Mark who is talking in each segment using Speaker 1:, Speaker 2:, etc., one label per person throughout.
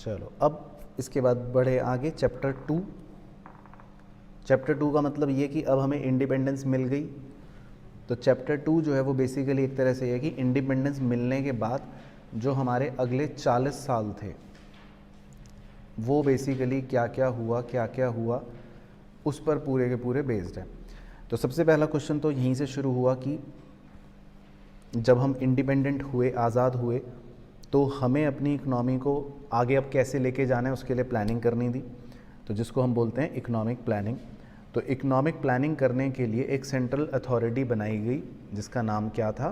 Speaker 1: चलो अब इसके बाद बढ़े आगे चैप्टर 2। चैप्टर 2 का मतलब ये कि अब हमें इंडिपेंडेंस मिल गई। तो चैप्टर 2 जो है वो बेसिकली एक तरह से ये है कि इंडिपेंडेंस मिलने के बाद जो हमारे अगले 40 साल थे वो बेसिकली क्या क्या हुआ उस पर पूरे के पूरे बेस्ड है। तो सबसे पहला क्वेश्चन तो यहीं से शुरू हुआ कि जब हम इंडिपेंडेंट हुए, आज़ाद हुए, तो हमें अपनी इकनॉमी को आगे अब कैसे लेके जाना है उसके लिए प्लानिंग करनी थी, तो जिसको हम बोलते हैं इकोनॉमिक प्लानिंग। तो इकोनॉमिक प्लानिंग करने के लिए एक सेंट्रल अथॉरिटी बनाई गई जिसका नाम क्या था,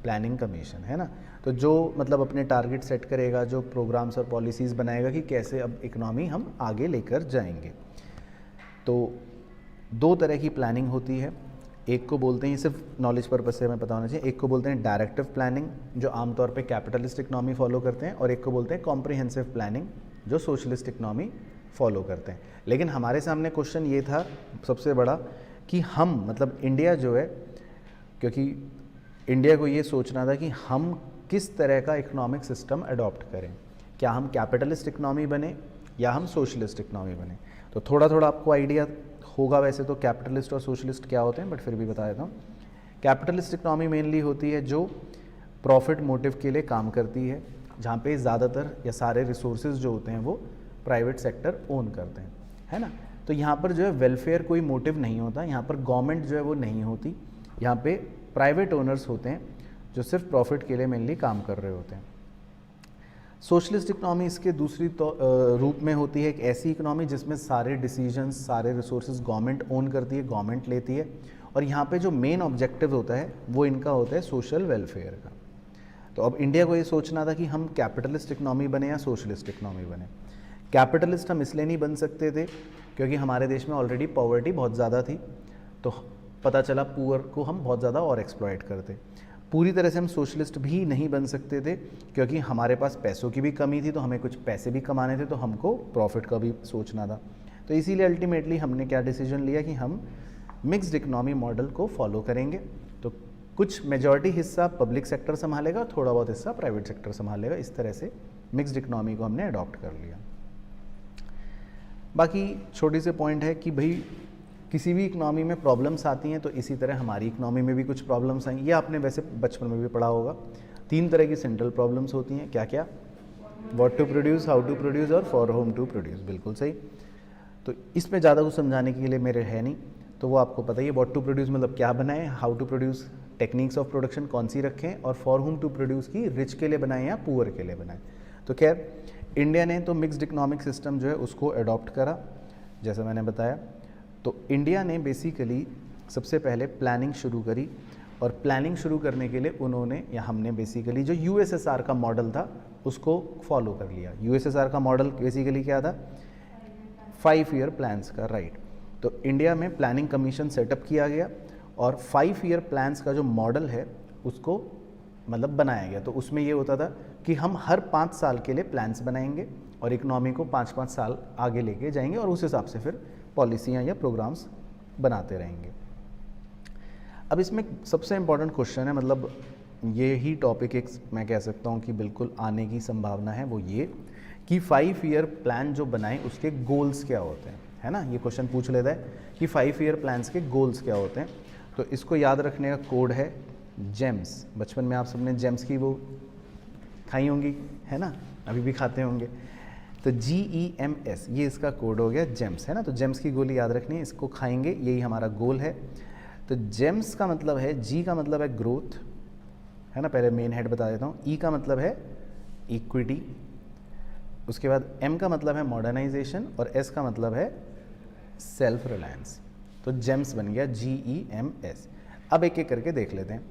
Speaker 1: प्लानिंग कमीशन, है ना। तो जो मतलब अपने टारगेट सेट करेगा, जो प्रोग्राम्स और पॉलिसीज़ बनाएगा कि कैसे अब इकनॉमी हम आगे लेकर जाएंगे। तो दो तरह की प्लानिंग होती है, एक को बोलते हैं, ये सिर्फ नॉलेज पर्पज से हमें पता होना चाहिए, एक को बोलते हैं डायरेक्टिव प्लानिंग जो आमतौर पे कैपिटलिस्ट इकनॉमी फॉलो करते हैं, और एक को बोलते हैं कॉम्प्रिहेंसिव प्लानिंग जो सोशलिस्ट इकनॉमी फॉलो करते हैं। लेकिन हमारे सामने क्वेश्चन ये था सबसे बड़ा कि हम मतलब इंडिया जो है, क्योंकि इंडिया को ये सोचना था कि हम किस तरह का इकोनॉमिक सिस्टम अडॉप्ट करें, क्या हम कैपिटलिस्ट इकनॉमी बने या हम सोशलिस्ट इकनॉमी बने। तो थोड़ा थोड़ा आपको आइडिया होगा वैसे तो कैपिटलिस्ट और सोशलिस्ट क्या होते हैं, बट फिर भी बता देता हूँ। कैपिटलिस्ट इकनॉमी मेनली होती है जो प्रॉफिट मोटिव के लिए काम करती है, जहाँ पे ज़्यादातर या सारे रिसोर्सेज जो होते हैं वो प्राइवेट सेक्टर ओन करते हैं, है ना। तो यहाँ पर जो है वेलफेयर कोई मोटिव नहीं होता, यहाँ पर गवर्नमेंट जो है वो नहीं होती, यहाँ पे प्राइवेट ओनर्स होते हैं जो सिर्फ प्रॉफिट के लिए मेनली काम कर रहे होते हैं। सोशलिस्ट इकनॉमी इसके दूसरी रूप में होती है एक ऐसी इकनॉमी जिसमें सारे डिसीजंस, सारे रिसोर्सेज गवर्नमेंट ओन करती है, गवर्नमेंट लेती है, और यहाँ पे जो मेन ऑब्जेक्टिव होता है वो इनका होता है सोशल वेलफेयर का। तो अब इंडिया को ये सोचना था कि हम कैपिटलिस्ट इकनॉमी बने या सोशलिस्ट इकनॉमी बने। कैपिटलिस्ट हम इसलिए नहीं बन सकते थे क्योंकि हमारे देश में ऑलरेडी पॉवर्टी बहुत ज़्यादा थी, तो पता चला पुअर को हम बहुत ज़्यादा और एक्सप्लॉइट करते। पूरी तरह से हम सोशलिस्ट भी नहीं बन सकते थे क्योंकि हमारे पास पैसों की भी कमी थी, तो हमें कुछ पैसे भी कमाने थे, तो हमको प्रॉफिट का भी सोचना था। तो इसीलिए अल्टीमेटली हमने क्या डिसीजन लिया कि हम मिक्स्ड इकनॉमी मॉडल को फॉलो करेंगे। तो कुछ मेजॉरिटी हिस्सा पब्लिक सेक्टर संभालेगा और थोड़ा बहुत हिस्सा प्राइवेट सेक्टर संभालेगा। इस तरह से मिक्स्ड इकनॉमी को हमने अडॉप्ट कर लिया। बाकी छोटी से पॉइंट है कि भाई किसी भी इकनॉमी में प्रॉब्लम्स आती हैं, तो इसी तरह हमारी इकनॉमी में भी कुछ प्रॉब्लम्स आएंगी। ये आपने वैसे बचपन में भी पढ़ा होगा। 3 तरह की सेंट्रल प्रॉब्लम्स होती हैं, क्या क्या, what to produce, how to produce और फॉर होम टू प्रोड्यूस। बिल्कुल सही। तो इसमें ज़्यादा कुछ समझाने के लिए मेरे है नहीं, तो वो आपको पता ही है। व्हाट टू प्रोड्यूस मतलब क्या बनाएं, how to produce techniques of production कौन सी रखें, और फॉर होम टू प्रोड्यूस की रिच के लिए बनाएं या पुअर के लिए बनाएं। तो खैर इंडिया ने तो मिक्स्ड इकोनॉमिक सिस्टम जो है उसको अडॉप्ट करा, जैसा मैंने बताया। तो इंडिया ने बेसिकली सबसे पहले प्लानिंग शुरू करी, और प्लानिंग शुरू करने के लिए उन्होंने या हमने बेसिकली जो यूएसएसआर का मॉडल था उसको फॉलो कर लिया। यूएसएसआर का मॉडल बेसिकली क्या था, 5 ईयर प्लान्स का, राइट। तो इंडिया में प्लानिंग कमीशन सेटअप किया गया और 5 ईयर प्लान्स का जो मॉडल है उसको मतलब बनाया गया। तो उसमें ये होता था कि हम हर 5 साल के लिए प्लान्स बनाएंगे और इकनॉमी को 5-5 साल आगे लेके जाएंगे, और उस हिसाब से फिर पॉलिसियाँ या प्रोग्राम्स बनाते रहेंगे। अब इसमें सबसे इम्पॉर्टेंट क्वेश्चन है, मतलब ये ही टॉपिक एक मैं कह सकता हूँ कि बिल्कुल आने की संभावना है, वो ये कि 5 ईयर प्लान जो बनाए उसके गोल्स क्या होते हैं, है ना। ये क्वेश्चन पूछ लेता है कि 5 ईयर प्लान्स के गोल्स क्या होते हैं। तो इसको याद रखने का कोड है जेम्स। बचपन में आप सबने जेम्स की वो खाई होंगी, है ना, अभी भी खाते होंगे। तो GEMS ये इसका कोड हो गया, जेम्स, है ना। तो जेम्स की गोली याद रखनी है, इसको खाएंगे, यही हमारा गोल है। तो जेम्स का मतलब है, G का मतलब है ग्रोथ, है ना, पहले मेन हेड बता देता हूँ। E का मतलब है इक्विटी, उसके बाद M का मतलब है मॉडर्नाइजेशन, और S का मतलब है सेल्फ रिलायंस। तो जेम्स बन गया GEMS। अब एक एक करके देख लेते हैं।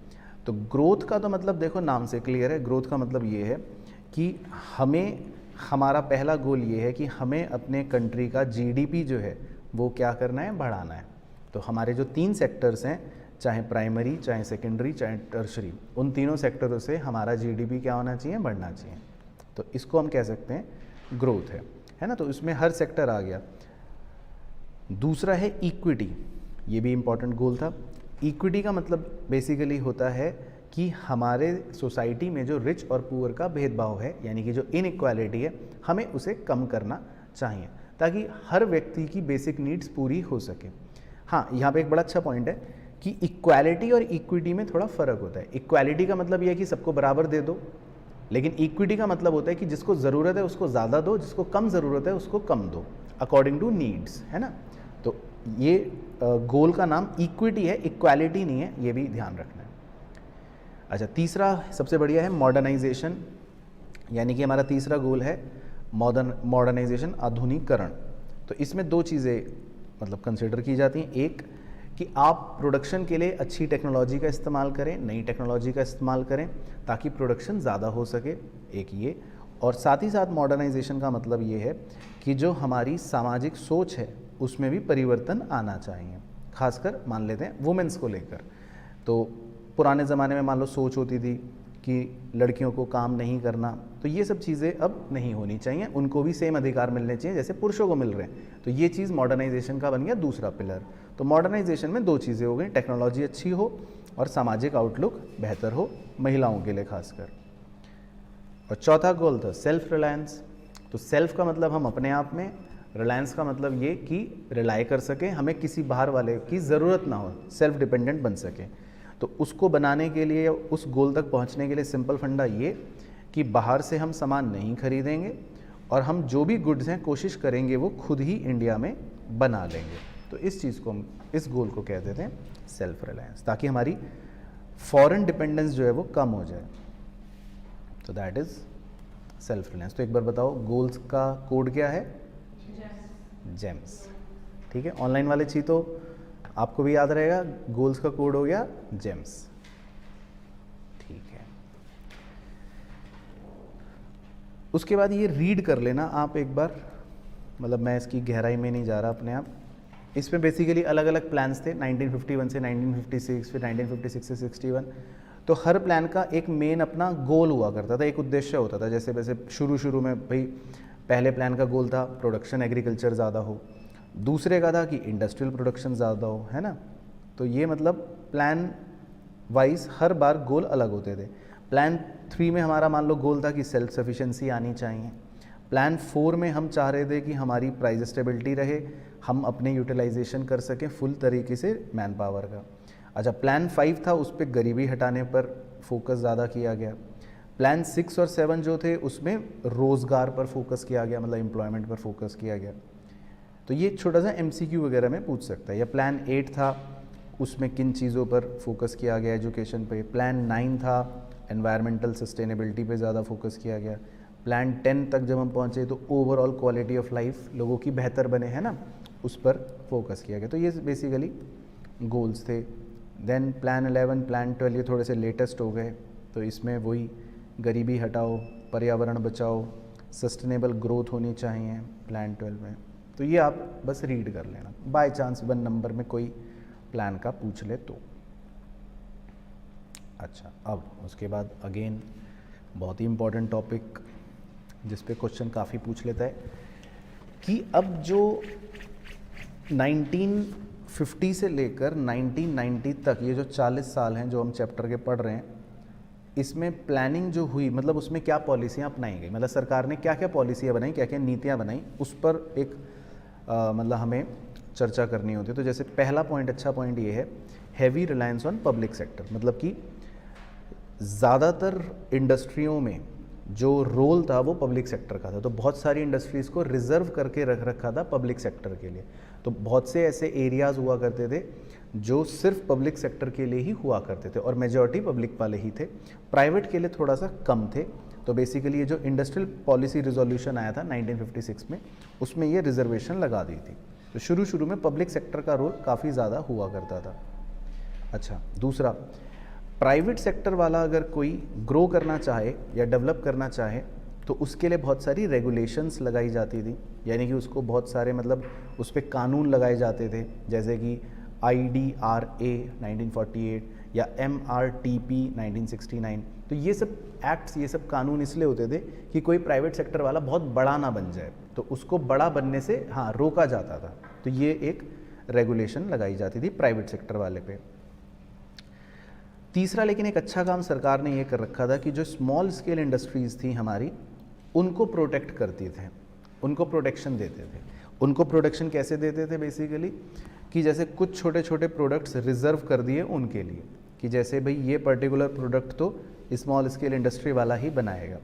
Speaker 1: तो ग्रोथ का तो मतलब देखो नाम से क्लियर है। ग्रोथ का मतलब ये है कि हमारा पहला गोल ये है कि हमें अपने कंट्री का GDP जो है वो क्या करना है, बढ़ाना है। तो हमारे जो 3 सेक्टर्स हैं, चाहे प्राइमरी, चाहे सेकेंडरी, चाहे टर्शरी, उन तीनों सेक्टरों से हमारा GDP क्या होना चाहिए, बढ़ना चाहिए। तो इसको हम कह सकते हैं ग्रोथ है ना। तो इसमें हर सेक्टर आ गया। दूसरा है इक्विटी, ये भी इम्पॉर्टेंट गोल था। इक्विटी का मतलब बेसिकली होता है कि हमारे सोसाइटी में जो रिच और पुअर का भेदभाव है, यानी कि जो इनइक्वालिटी है, हमें उसे कम करना चाहिए ताकि हर व्यक्ति की बेसिक नीड्स पूरी हो सके। हाँ, यहाँ पे एक बड़ा अच्छा पॉइंट है कि इक्वालिटी और इक्विटी में थोड़ा फ़र्क होता है। इक्वालिटी का मतलब यह है कि सबको बराबर दे दो, लेकिन इक्विटी का मतलब होता है कि जिसको ज़रूरत है उसको ज़्यादा दो, जिसको कम ज़रूरत है उसको कम दो, अकॉर्डिंग टू नीड्स, है ना। तो ये गोल का नाम इक्विटी है, इक्वालिटी नहीं है, ये भी ध्यान रखना है। अच्छा, तीसरा सबसे बढ़िया है मॉडर्नाइजेशन, यानी कि हमारा तीसरा गोल है मॉडर्नाइजेशन, आधुनिकीकरण। तो इसमें दो चीज़ें मतलब कंसिडर की जाती हैं। एक कि आप प्रोडक्शन के लिए अच्छी टेक्नोलॉजी का इस्तेमाल करें, नई टेक्नोलॉजी का इस्तेमाल करें ताकि प्रोडक्शन ज़्यादा हो सके, एक ये। और साथ ही साथ मॉडर्नाइजेशन का मतलब ये है कि जो हमारी सामाजिक सोच है उसमें भी परिवर्तन आना चाहिए, खासकर मान लेते हैं वुमेन्स को लेकर। तो पुराने ज़माने में मान लो सोच होती थी कि लड़कियों को काम नहीं करना, तो ये सब चीज़ें अब नहीं होनी चाहिए, उनको भी सेम अधिकार मिलने चाहिए जैसे पुरुषों को मिल रहे हैं। तो ये चीज़ मॉडर्नाइजेशन का बन गया दूसरा पिलर। तो मॉडर्नाइजेशन में दो चीज़ें हो गई, टेक्नोलॉजी अच्छी हो और सामाजिक आउटलुक बेहतर हो महिलाओं के लिए खासकर। और चौथा गोल था सेल्फ रिलायंस। तो सेल्फ का मतलब हम अपने आप में, रिलायंस का मतलब ये कि रिलाय कर सकें, हमें किसी बाहर वाले की ज़रूरत ना हो, सेल्फ डिपेंडेंट बन सकें। तो उसको बनाने के लिए, उस गोल तक पहुंचने के लिए सिंपल फंडा ये कि बाहर से हम सामान नहीं खरीदेंगे और हम जो भी गुड्स हैं कोशिश करेंगे वो खुद ही इंडिया में बना लेंगे। तो इस चीज़ को हम, इस गोल को कह देते हैं सेल्फ रिलायंस, ताकि हमारी फॉरेन डिपेंडेंस जो है वो कम हो जाए। तो दैट इज़ सेल्फ रिलायंस। तो एक बार बताओ गोल्स का कोड क्या है? जेम्स। ठीक है, ऑनलाइन वाले चीज़ तो आपको भी याद रहेगा, गोल्स का कोड हो गया जेम्स। ठीक है, उसके बाद ये रीड कर लेना आप एक बार, मतलब मैं इसकी गहराई में नहीं जा रहा अपने आप। इसमें बेसिकली अलग अलग प्लान्स थे 1951 से 1956, फिर 1956 से 61। तो हर प्लान का एक मेन अपना गोल हुआ करता था, एक उद्देश्य होता था। जैसे वैसे शुरू में भाई पहले प्लान का गोल था प्रोडक्शन एग्रीकल्चर ज़्यादा हो, दूसरे का था कि इंडस्ट्रियल प्रोडक्शन ज़्यादा हो, है ना। तो ये मतलब प्लान वाइज हर बार गोल अलग होते थे। प्लान 3 में हमारा मान लो गोल था कि सेल्फ सफिशिएंसी आनी चाहिए। प्लान 4 में हम चाह रहे थे कि हमारी प्राइस स्टेबिलिटी रहे, हम अपने यूटिलाइजेशन कर सकें फुल तरीके से मैन पावर का। अच्छा, प्लान 5 था, उस पर गरीबी हटाने पर फोकस ज़्यादा किया गया। प्लान 6 और 7 जो थे उसमें रोज़गार पर फोकस किया गया, मतलब एम्प्लॉयमेंट पर फोकस किया गया। तो ये छोटा सा MCQ वगैरह में पूछ सकता है। या प्लान 8 था, उसमें किन चीज़ों पर फोकस किया गया, एजुकेशन पे। प्लान 9 था, एनवायरमेंटल सस्टेनेबिलिटी पे ज़्यादा फोकस किया गया। प्लान 10 तक जब हम पहुँचे तो ओवरऑल क्वालिटी ऑफ लाइफ लोगों की बेहतर बने, है ना, उस पर फोकस किया गया। तो ये बेसिकली गोल्स थे। देन प्लान 11, प्लान 12 ये थोड़े से लेटेस्ट हो गए। तो इसमें वही गरीबी हटाओ, पर्यावरण बचाओ, सस्टेनेबल ग्रोथ होनी चाहिए प्लान 12 में। तो ये आप बस रीड कर लेना, बाय चांस 1 नंबर में कोई प्लान का पूछ ले तो। अच्छा, अब उसके बाद अगेन बहुत ही इम्पोर्टेंट टॉपिक जिस पे क्वेश्चन काफ़ी पूछ लेता है कि अब जो 1950 से लेकर 1990 तक ये जो 40 साल हैं जो हम चैप्टर के पढ़ रहे हैं, इसमें प्लानिंग जो हुई, मतलब उसमें क्या पॉलिसियाँ अपनाई गई, मतलब सरकार ने क्या क्या पॉलिसियाँ बनाई, क्या क्या नीतियाँ बनाई, उस पर एक मतलब हमें चर्चा करनी होती है। तो जैसे पहला पॉइंट, अच्छा पॉइंट ये है, heavy reliance on public sector. मतलब कि ज़्यादातर इंडस्ट्रियों में जो रोल था वो पब्लिक सेक्टर का था। तो बहुत सारी इंडस्ट्रीज़ को रिजर्व करके रख रखा था पब्लिक सेक्टर के लिए। तो बहुत से ऐसे एरियाज़ हुआ करते थे जो सिर्फ पब्लिक सेक्टर के लिए ही हुआ करते थे और मेजॉरिटी पब्लिक वाले ही थे, प्राइवेट के लिए थोड़ा सा कम थे। तो बेसिकली ये जो इंडस्ट्रियल पॉलिसी रिजोल्यूशन आया था 1956 में, उसमें ये रिजर्वेशन लगा दी थी। तो शुरू में पब्लिक सेक्टर का रोल काफ़ी ज़्यादा हुआ करता था। अच्छा, दूसरा, प्राइवेट सेक्टर वाला अगर कोई ग्रो करना चाहे या डेवलप करना चाहे तो उसके लिए बहुत सारी रेगुलेशंस लगाई जाती थी, यानी कि उसको बहुत सारे मतलब उस पर कानून लगाए जाते थे, जैसे कि IDRA 1948 या MRTP 1969। तो ये सब एक्ट्स, ये सब कानून इसलिए होते थे कि कोई प्राइवेट सेक्टर वाला बहुत बड़ा ना बन जाए, तो उसको बड़ा बनने से हाँ रोका जाता था। तो ये एक रेगुलेशन लगाई जाती थी प्राइवेट सेक्टर वाले पे। तीसरा लेकिन एक अच्छा काम सरकार ने ये कर रखा था कि जो स्मॉल स्केल इंडस्ट्रीज़ थी हमारी, उनको प्रोटेक्ट करते थे, उनको प्रोटेक्शन देते थे। उनको प्रोटेक्शन कैसे देते थे बेसिकली, कि जैसे कुछ छोटे छोटे प्रोडक्ट्स रिजर्व कर दिए उनके लिए, कि जैसे भाई ये पर्टिकुलर प्रोडक्ट तो स्मॉल स्केल इंडस्ट्री वाला ही बनाएगा।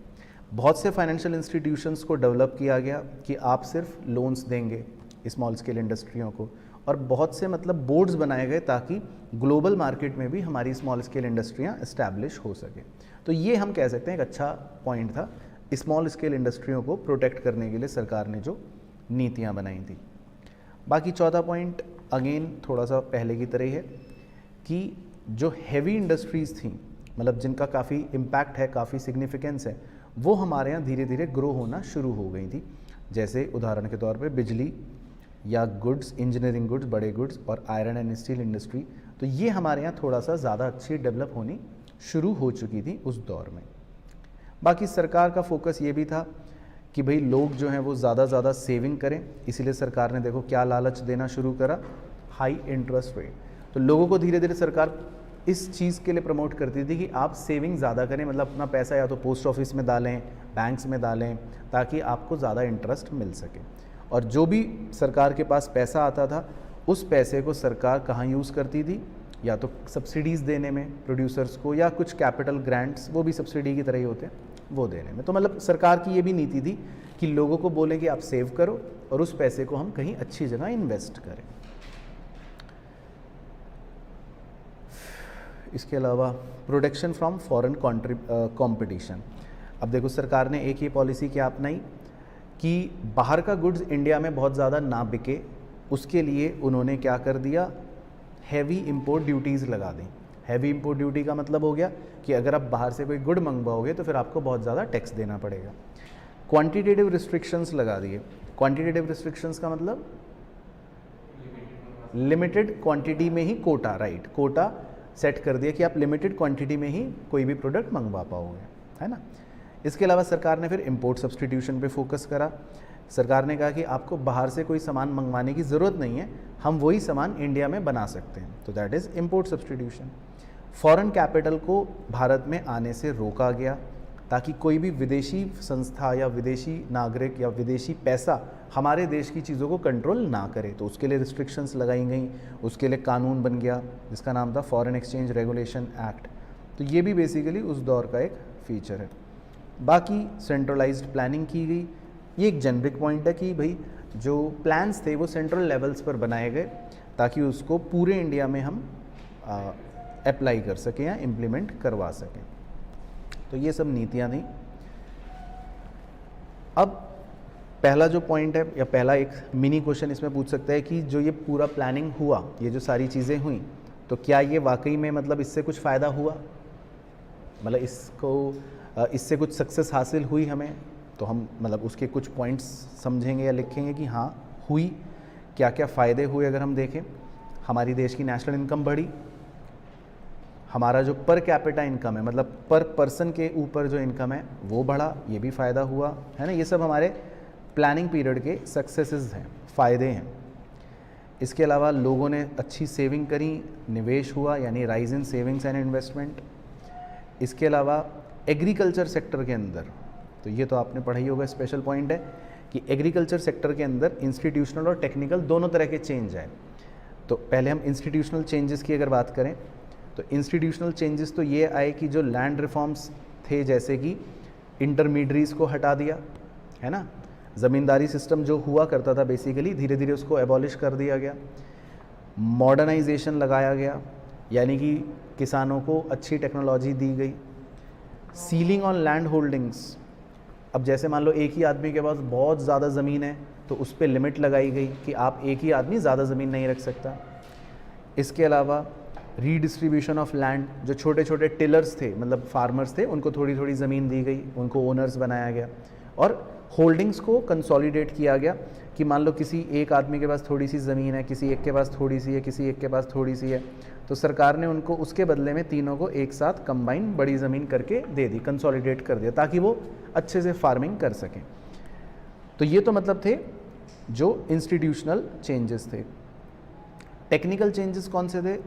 Speaker 1: बहुत से फाइनेंशियल इंस्टीट्यूशंस को डेवलप किया गया कि आप सिर्फ लोन्स देंगे स्मॉल स्केल इंडस्ट्रियों को, और बहुत से मतलब बोर्ड्स बनाए गए ताकि ग्लोबल मार्केट में भी हमारी स्मॉल स्केल इंडस्ट्रियाँ इस्टेब्लिश हो सके। तो ये हम कह सकते हैं एक अच्छा पॉइंट था, स्मॉल स्केल इंडस्ट्रियों को प्रोटेक्ट करने के लिए सरकार ने जो नीतियाँ बनाई थी। बाकी चौथा पॉइंट अगेन थोड़ा सा पहले की तरह ही है कि जो हैवी इंडस्ट्रीज़ थी, मतलब जिनका काफ़ी इम्पैक्ट है, काफ़ी सिग्निफिकेंस है, वो हमारे यहाँ धीरे धीरे ग्रो होना शुरू हो गई थी। जैसे उदाहरण के तौर पे बिजली या गुड्स, इंजीनियरिंग गुड्स, बड़े गुड्स और आयरन एंड स्टील इंडस्ट्री, तो ये हमारे यहाँ थोड़ा सा ज़्यादा अच्छी डेवलप होनी शुरू हो चुकी थी उस दौर में। बाकी सरकार का फोकस ये भी था कि भाई लोग जो हैं वो ज़्यादा सेविंग करें, इसीलिए सरकार ने देखो क्या लालच देना शुरू करा, हाई इंटरेस्ट रेट। तो लोगों को धीरे धीरे सरकार इस चीज़ के लिए प्रमोट करती थी कि आप सेविंग ज़्यादा करें, मतलब अपना पैसा या तो पोस्ट ऑफिस में डालें, बैंक्स में डालें, ताकि आपको ज़्यादा इंटरेस्ट मिल सके। और जो भी सरकार के पास पैसा आता था, उस पैसे को सरकार कहाँ यूज़ करती थी, या तो सब्सिडीज़ देने में प्रोड्यूसर्स को, या कुछ कैपिटल ग्रांट्स, वो भी सब्सिडी की तरह ही होते हैं, वो देने में। तो मतलब सरकार की ये भी नीति थी कि लोगों को बोले कि आप सेव करो और उस पैसे को हम कहीं अच्छी जगह इन्वेस्ट करें। इसके अलावा प्रोटेक्शन फ्रॉम फॉरेन कंपटीशन। अब देखो सरकार ने एक ये पॉलिसी क्या अपनाई कि बाहर का गुड्स इंडिया में बहुत ज़्यादा ना बिके, उसके लिए उन्होंने क्या कर दिया, हैवी इंपोर्ट ड्यूटीज़ लगा दी। हैवी इंपोर्ट ड्यूटी का मतलब हो गया कि अगर आप बाहर से कोई गुड मंगवाओगे तो फिर आपको बहुत ज़्यादा टैक्स देना पड़ेगा। क्वांटिटेटिव रिस्ट्रिक्शंस लगा दिए। क्वांटिटेटिव रिस्ट्रिक्शंस का मतलब लिमिटेड क्वांटिटी में ही कोटा, राइट, कोटा सेट कर दिया कि आप लिमिटेड क्वांटिटी में ही कोई भी प्रोडक्ट मंगवा पाओगे, है ना। इसके अलावा सरकार ने फिर इंपोर्ट सब्सटीट्यूशन पे फोकस करा। सरकार ने कहा कि आपको बाहर से कोई सामान मंगवाने की ज़रूरत नहीं है, हम वही सामान इंडिया में बना सकते हैं, तो that is import substitution. Foreign capital को भारत में आने से रोका गया ताकि कोई भी विदेशी संस्था या विदेशी नागरिक या विदेशी पैसा हमारे देश की चीज़ों को कंट्रोल ना करे, तो उसके लिए रिस्ट्रिक्शंस लगाई गई। उसके लिए कानून बन गया जिसका नाम था फॉरेन एक्सचेंज रेगुलेशन एक्ट। तो ये भी बेसिकली उस दौर का एक फीचर है। बाकी सेंट्रलाइज्ड प्लानिंग की गई। ये एक जेनरिक पॉइंट है कि भाई जो प्लान्स थे वो सेंट्रल लेवल्स पर बनाए गए ताकि उसको पूरे इंडिया में हम अप्लाई कर सकें या इम्प्लीमेंट करवा सकें। तो ये सब नीतियाँ थी। अब पहला जो पॉइंट है या पहला एक मिनी क्वेश्चन इसमें पूछ सकता है कि जो ये पूरा प्लानिंग हुआ, ये जो सारी चीज़ें हुई, तो क्या ये वाकई में मतलब इससे कुछ फ़ायदा हुआ, मतलब इससे कुछ सक्सेस हासिल हुई हमें, तो हम मतलब उसके कुछ पॉइंट्स समझेंगे या लिखेंगे कि हाँ हुई, क्या क्या फ़ायदे हुए। अगर हम देखें, हमारी देश की नेशनल इनकम बढ़ी, हमारा जो पर कैपिटा इनकम है, मतलब पर पर्सन के ऊपर जो इनकम है वो बढ़ा, ये भी फ़ायदा हुआ, है ना। ये सब हमारे प्लानिंग पीरियड के सक्सेसेस हैं, फ़ायदे हैं। इसके अलावा लोगों ने अच्छी सेविंग करी, निवेश हुआ, यानी rise in savings and investment. इसके अलावा एग्रीकल्चर सेक्टर के अंदर, तो ये तो आपने पढ़ा ही होगा, स्पेशल पॉइंट है कि एग्रीकल्चर सेक्टर के अंदर इंस्टीट्यूशनल और टेक्निकल दोनों तरह के चेंज आए। तो पहले हम इंस्टीट्यूशनल चेंजेस की अगर बात करें तो इंस्टीट्यूशनल चेंजेस तो ये आए कि जो लैंड रिफॉर्म्स थे, जैसे कि इंटरमीडियरीज को हटा दिया, है ना। ज़मींदारी सिस्टम जो हुआ करता था बेसिकली, धीरे धीरे उसको एबॉलिश कर दिया गया। मॉडर्नाइजेशन लगाया गया, यानी कि किसानों को अच्छी टेक्नोलॉजी दी गई। सीलिंग ऑन लैंड होल्डिंग्स, अब जैसे मान लो एक ही आदमी के पास बहुत ज़्यादा ज़मीन है तो उस पर लिमिट लगाई गई कि आप एक ही आदमी ज़्यादा ज़मीन नहीं रख सकता। इसके अलावा रीडिस्ट्रीब्यूशन ऑफ लैंड, जो छोटे छोटे टिलर्स थे, मतलब फार्मर्स थे, उनको थोड़ी थोड़ी ज़मीन दी गई, उनको ओनर्स बनाया गया। और होल्डिंग्स को कंसोलिडेट किया गया कि मान लो किसी एक आदमी के पास थोड़ी सी ज़मीन है, किसी एक के पास थोड़ी सी है, किसी एक के पास थोड़ी सी है, तो सरकार ने उनको उसके बदले में तीनों को एक साथ कंबाइन बड़ी ज़मीन करके दे दी, कंसोलिडेट कर दिया, ताकि वो अच्छे से फार्मिंग कर सकें। तो ये तो मतलब थे जो इंस्टीट्यूशनल चेंजेस थे। टेक्निकल चेंजेस कौन से थे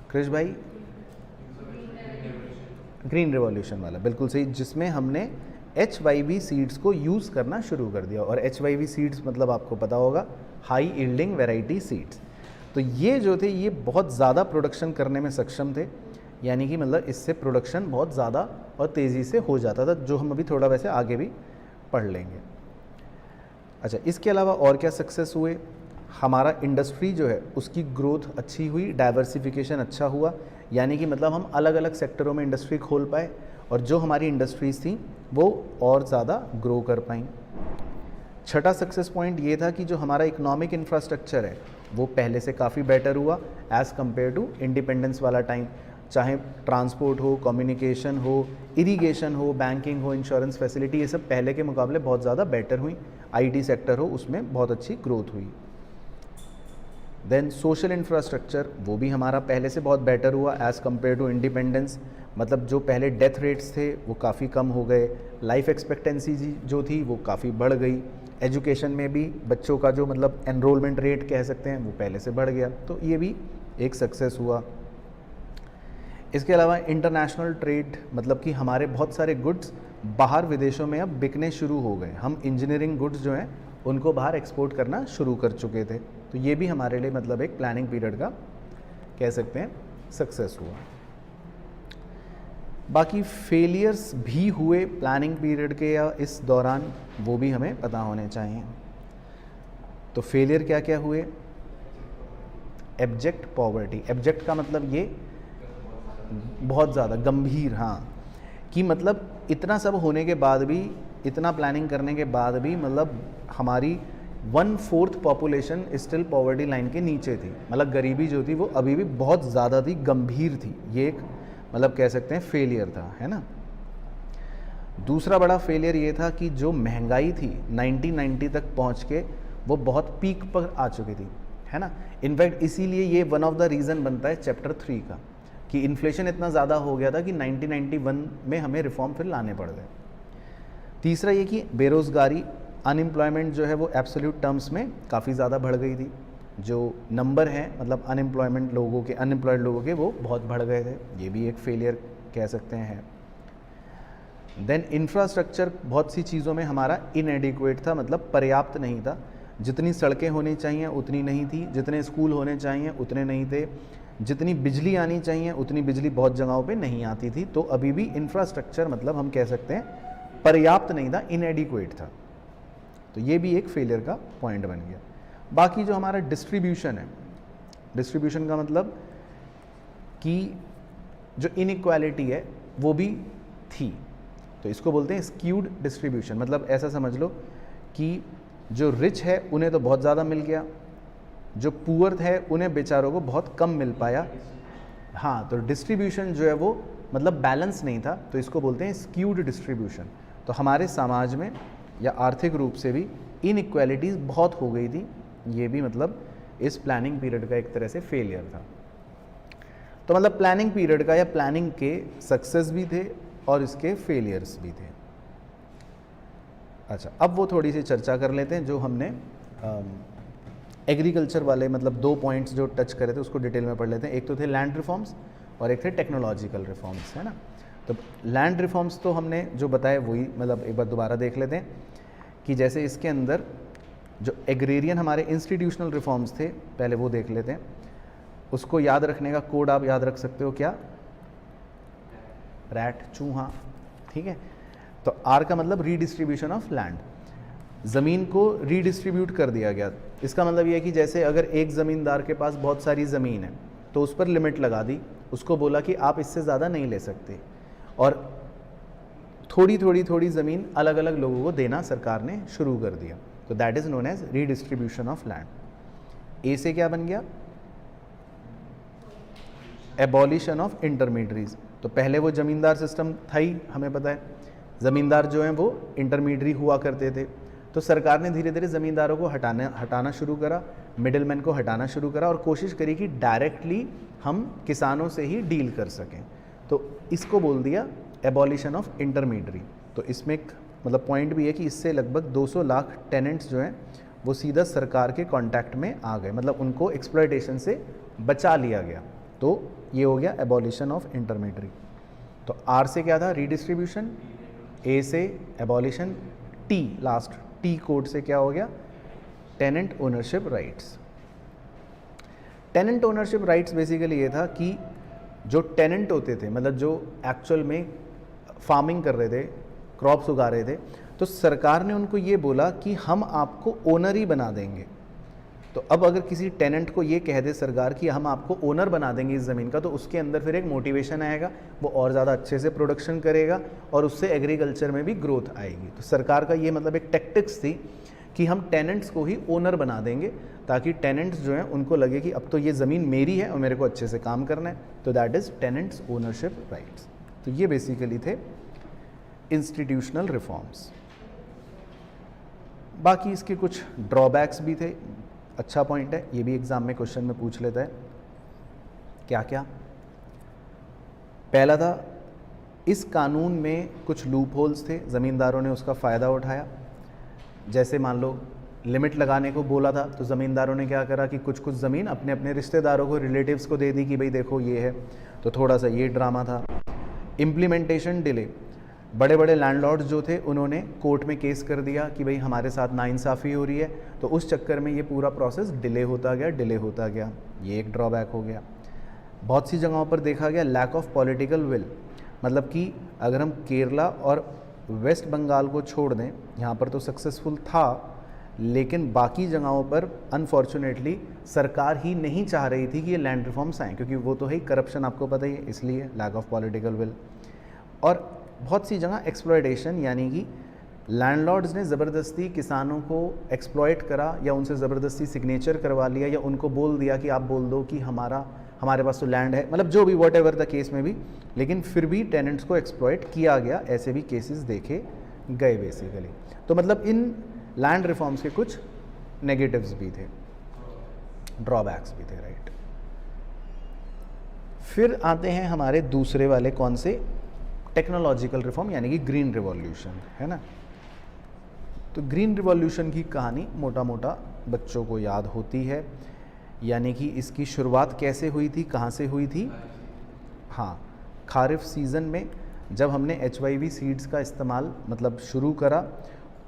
Speaker 1: क्रिश भाई? ग्रीन रिवॉल्यूशन वाला, बिल्कुल सही, जिसमें हमने HYV सीड्स को यूज़ करना शुरू कर दिया। और HYV सीड्स मतलब आपको पता होगा हाई यील्डिंग वैरायटी सीड्स। तो ये जो थे ये बहुत ज़्यादा प्रोडक्शन करने में सक्षम थे, यानी कि मतलब इससे प्रोडक्शन बहुत ज़्यादा और तेज़ी से हो जाता था, जो हम अभी थोड़ा वैसे आगे भी पढ़ लेंगे। अच्छा, इसके अलावा और क्या सक्सेस हुए? हमारा इंडस्ट्री जो है उसकी ग्रोथ अच्छी हुई, डाइवर्सिफिकेशन अच्छा हुआ, यानी कि मतलब हम अलग अलग सेक्टरों में इंडस्ट्री खोल पाए और जो हमारी इंडस्ट्रीज़ थी वो और ज़्यादा ग्रो कर पाई। छठा सक्सेस पॉइंट ये था कि जो हमारा इकोनॉमिक इंफ्रास्ट्रक्चर है वो पहले से काफ़ी बेटर हुआ एज़ कम्पेयर टू इंडिपेंडेंस वाला टाइम। चाहे ट्रांसपोर्ट हो, कम्युनिकेशन हो, इरिगेशन हो, बैंकिंग हो, इंश्योरेंस फैसिलिटी, ये सब पहले के मुकाबले बहुत ज़्यादा बेटर हुई। IT सेक्टर हो उसमें बहुत अच्छी ग्रोथ हुई। देन सोशल इंफ्रास्ट्रक्चर वो भी हमारा पहले से बहुत बेटर हुआ एज़ कम्पेयर टू इंडिपेंडेंस। मतलब जो पहले डेथ रेट्स थे वो काफ़ी कम हो गए, लाइफ एक्सपेक्टेंसी जो थी वो काफ़ी बढ़ गई। एजुकेशन में भी बच्चों का जो मतलब एनरोलमेंट रेट कह सकते हैं वो पहले से बढ़ गया, तो ये भी एक सक्सेस हुआ। इसके अलावा इंटरनेशनल ट्रेड, मतलब कि हमारे बहुत सारे गुड्स बाहर विदेशों में अब बिकने शुरू हो गए। हम इंजीनियरिंग गुड्स जो हैं उनको बाहर एक्सपोर्ट करना शुरू कर चुके थे, तो ये भी हमारे लिए मतलब एक प्लानिंग पीरियड का कह सकते हैं सक्सेस हुआ। बाकी फेलियर्स भी हुए प्लानिंग पीरियड के या इस दौरान, वो भी हमें पता होने चाहिए। तो फेलियर क्या क्या हुए? Abject poverty. एब्जेक्ट का मतलब ये बहुत ज़्यादा गंभीर, हाँ, कि मतलब इतना सब होने के बाद भी, इतना प्लानिंग करने के बाद भी मतलब हमारी 1/4 पॉपुलेशन स्टिल पॉवर्टी लाइन के नीचे थी। मतलब गरीबी जो थी वो अभी भी बहुत ज़्यादा थी, गंभीर थी। ये एक मतलब कह सकते हैं फेलियर था, है ना। दूसरा बड़ा फेलियर ये था कि जो महंगाई थी 1990 तक पहुंच के वो बहुत पीक पर आ चुकी थी, है ना। इनफैक्ट इसीलिए ये वन ऑफ द रीज़न बनता है चैप्टर 3 का, कि इन्फ्लेशन इतना ज़्यादा हो गया था कि 1991 में हमें रिफॉर्म फिर लाने पड़ गए। तीसरा ये कि बेरोज़गारी, अनएम्प्लॉयमेंट जो है वो एब्सोल्यूट टर्म्स में काफ़ी ज़्यादा बढ़ गई थी। जो नंबर हैं मतलब अनएम्प्लॉयमेंट लोगों के, अनएम्प्लॉयड लोगों के, वो बहुत बढ़ गए थे। ये भी एक फेलियर कह सकते हैं। देन इंफ्रास्ट्रक्चर बहुत सी चीज़ों में हमारा इनएडिक्वेट था, मतलब पर्याप्त नहीं था। जितनी सड़कें होनी चाहिए उतनी नहीं थी, जितने स्कूल होने चाहिए उतने नहीं थे, जितनी बिजली आनी चाहिए उतनी बिजली बहुत जगहों पे नहीं आती थी। तो अभी भी इंफ्रास्ट्रक्चर मतलब हम कह सकते हैं पर्याप्त नहीं था, इनएडिक्वेट था। तो ये भी एक फेलियर का पॉइंट बन गया। बाकी जो हमारा डिस्ट्रीब्यूशन है, डिस्ट्रीब्यूशन का मतलब कि जो इनइक्वालिटी है वो भी थी, तो इसको बोलते हैं स्क्यूड डिस्ट्रीब्यूशन। मतलब ऐसा समझ लो कि जो रिच है उन्हें तो बहुत ज़्यादा मिल गया, जो पुअर है उन्हें बेचारों को बहुत कम मिल पाया। हाँ, तो डिस्ट्रीब्यूशन जो है वो मतलब बैलेंस नहीं था, तो इसको बोलते हैं स्क्यूड डिस्ट्रीब्यूशन। तो हमारे समाज में या आर्थिक रूप से भी इनइक्वालिटीज़ बहुत हो गई थी। ये भी मतलब इस प्लानिंग पीरियड का एक तरह से फेलियर था। तो मतलब प्लानिंग पीरियड का या प्लानिंग के सक्सेस भी थे और इसके फेलियर्स भी थे। अच्छा, अब वो थोड़ी सी चर्चा कर लेते हैं जो हमने एग्रीकल्चर वाले मतलब 2 पॉइंट्स जो टच करे थे उसको डिटेल में पढ़ लेते हैं। एक तो थे लैंड रिफॉर्म्स और एक थे टेक्नोलॉजिकल रिफॉर्म्स, है ना। तो लैंड रिफॉर्म्स तो हमने जो बताया वही मतलब एक बार दोबारा देख लेते हैं कि जैसे इसके अंदर जो एग्रेरियन हमारे इंस्टीट्यूशनल रिफॉर्म्स थे पहले वो देख लेते हैं। उसको याद रखने का कोड आप याद रख सकते हो, क्या? रैट, चूहा, ठीक है। तो आर का मतलब रीडिस्ट्रीब्यूशन ऑफ लैंड, ज़मीन को रीडिस्ट्रीब्यूट कर दिया गया। इसका मतलब ये है कि जैसे अगर एक ज़मींदार के पास बहुत सारी ज़मीन है तो उस पर लिमिट लगा दी, उसको बोला कि आप इससे ज़्यादा नहीं ले सकते, और थोड़ी ज़मीन अलग अलग लोगों को देना सरकार ने शुरू कर दिया। तो that is known as redistribution of land. A से क्या बन गया? Abolition of intermediaries. तो पहले वो ज़मींदार सिस्टम था ही, हमें पता है ज़मींदार जो हैं वो इंटरमीडियरी हुआ करते थे। तो सरकार ने धीरे धीरे ज़मींदारों को हटाना शुरू करा, मिडिलमैन को हटाना शुरू करा और कोशिश करी कि डायरेक्टली हम किसानों से ही डील कर सकें। तो इसको बोल दिया एबॉलिशन ऑफ इंटरमीडियरी। तो इसमें एक मतलब पॉइंट भी है कि इससे लगभग 200 लाख टेनेंट्स जो हैं वो सीधा सरकार के कॉन्टैक्ट में आ गए, मतलब उनको एक्सप्लॉयटेशन से बचा लिया गया। तो ये हो गया एबॉलिशन ऑफ इंटरमीडियरी। तो आर से क्या था, रीडिस्ट्रीब्यूशन, ए से abolition, T last, T code से क्या हो गया, tenant ownership rights. Tenant ownership rights basically ये था कि जो टेनेंट होते थे, मतलब जो एक्चुअल में फार्मिंग कर रहे थे, क्रॉप्स उगा रहे थे, तो सरकार ने उनको ये बोला कि हम आपको ओनर ही बना देंगे। तो अब अगर किसी टेनेंट को ये कह दे सरकार कि हम आपको ओनर बना देंगे इस ज़मीन का, तो उसके अंदर फिर एक मोटिवेशन आएगा, वो और ज़्यादा अच्छे से प्रोडक्शन करेगा और उससे एग्रीकल्चर में भी ग्रोथ आएगी। तो सरकार का ये मतलब एक टैक्टिक्स थी कि हम टेनेंट्स को ही ओनर बना देंगे, ताकि टेनेंट्स जो हैं उनको लगे कि अब तो ये ज़मीन मेरी है और मेरे को अच्छे से काम करना है। तो that is tenants ownership rights. तो ये बेसिकली थे इंस्टीट्यूशनल रिफॉर्म्स। बाकी इसके कुछ ड्रॉबैक्स भी थे। अच्छा पॉइंट है, ये भी एग्जाम में क्वेश्चन में पूछ लेता है। क्या क्या? पहला था, इस कानून में कुछ लूप होल्स थे, ज़मींदारों ने उसका फ़ायदा उठाया। जैसे मान लो लिमिट लगाने को बोला था, तो ज़मींदारों ने क्या करा कि कुछ कुछ ज़मीन अपने अपने रिश्तेदारों को, रिलेटिव्स को दे दी कि भाई देखो ये है। तो थोड़ा सा ये ड्रामा था। इम्प्लीमेंटेशन डिले, बड़े बड़े लैंडलॉर्ड्स जो थे उन्होंने कोर्ट में केस कर दिया कि भाई हमारे साथ नाइंसाफ़ी हो रही है, तो उस चक्कर में ये पूरा प्रोसेस डिले होता गया। ये एक ड्रॉबैक हो गया। बहुत सी जगहों पर देखा गया लैक ऑफ पॉलिटिकल विल, मतलब कि अगर हम केरला और वेस्ट बंगाल को छोड़ दें, यहाँ पर तो सक्सेसफुल था, लेकिन बाकी जगहों पर अनफॉर्चुनेटली सरकार ही नहीं चाह रही थी कि ये लैंड रिफॉर्म्स आएँ, क्योंकि वो तो है करप्शन, आपको पता ही है, इसलिए लैक ऑफ पॉलिटिकल विल। और बहुत सी जगह एक्सप्लॉयटेशन, यानी कि लैंडलॉर्ड्स ने ज़बरदस्ती किसानों को एक्सप्लॉयट करा, या उनसे ज़बरदस्ती सिग्नेचर करवा लिया, या उनको बोल दिया कि आप बोल दो कि हमारे पास तो लैंड है, मतलब जो भी वॉट एवर द केस में भी, लेकिन फिर भी टेनेंट्स को एक्सप्लॉयट किया गया। ऐसे भी केसेस देखे गए बेसिकली। तो मतलब इन लैंड रिफॉर्म्स के कुछ नेगेटिव्स भी थे, ड्रॉबैक्स भी थे, राइट। फिर आते हैं हमारे दूसरे वाले, कौन से, टेक्नोलॉजिकल रिफॉर्म, यानी कि ग्रीन रिवॉल्यूशन, है ना। तो ग्रीन रिवॉल्यूशन की कहानी मोटा मोटा बच्चों को याद होती है, यानी कि इसकी शुरुआत कैसे हुई थी, कहाँ से हुई थी। हाँ, खारिफ सीज़न में जब हमने HYV सीड्स का इस्तेमाल मतलब शुरू करा,